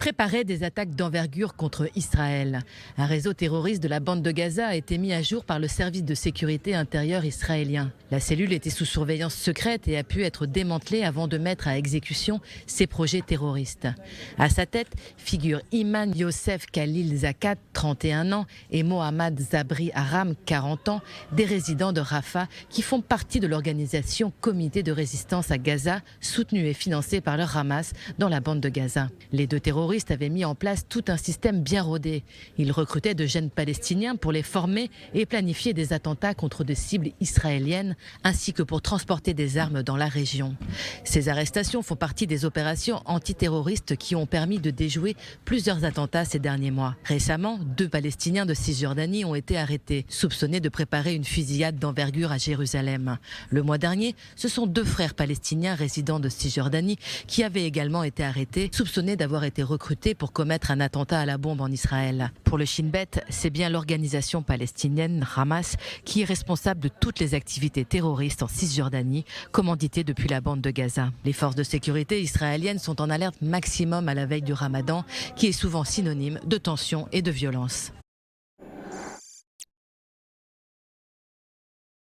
préparait des attaques d'envergure contre Israël. Un réseau terroriste de la bande de Gaza a été mis à jour par le service de sécurité intérieure israélien. La cellule était sous surveillance secrète et a pu être démantelée avant de mettre à exécution ses projets terroristes. À sa tête figurent Iman Youssef Khalil Zakat, 31 ans, et Mohammad Zabri Aram, 40 ans, des résidents de Rafah qui font partie de l'organisation Comité de résistance à Gaza, soutenue et financée par le Hamas dans la bande de Gaza. Les deux terroristes avaient mis en place tout un système bien rodé. Ils recrutaient de jeunes Palestiniens pour les former et planifier des attentats contre des cibles israéliennes, ainsi que pour transporter des armes dans la région. Ces arrestations font partie des opérations antiterroristes qui ont permis de déjouer plusieurs attentats ces derniers mois. Récemment, 2 Palestiniens de Cisjordanie ont été arrêtés, soupçonnés de préparer une fusillade d'envergure à Jérusalem. Le mois dernier, ce sont 2 frères palestiniens résidents de Cisjordanie qui avaient également été arrêtés, soupçonnés d'avoir été recrutés pour commettre un attentat à la bombe en Israël. Pour le Shin Bet, c'est bien l'organisation palestinienne Hamas qui est responsable de toutes les activités terroristes en Cisjordanie, commanditées depuis la bande de Gaza. Les forces de sécurité israéliennes sont en alerte maximum à la veille du Ramadan, qui est souvent synonyme de tension et de violence.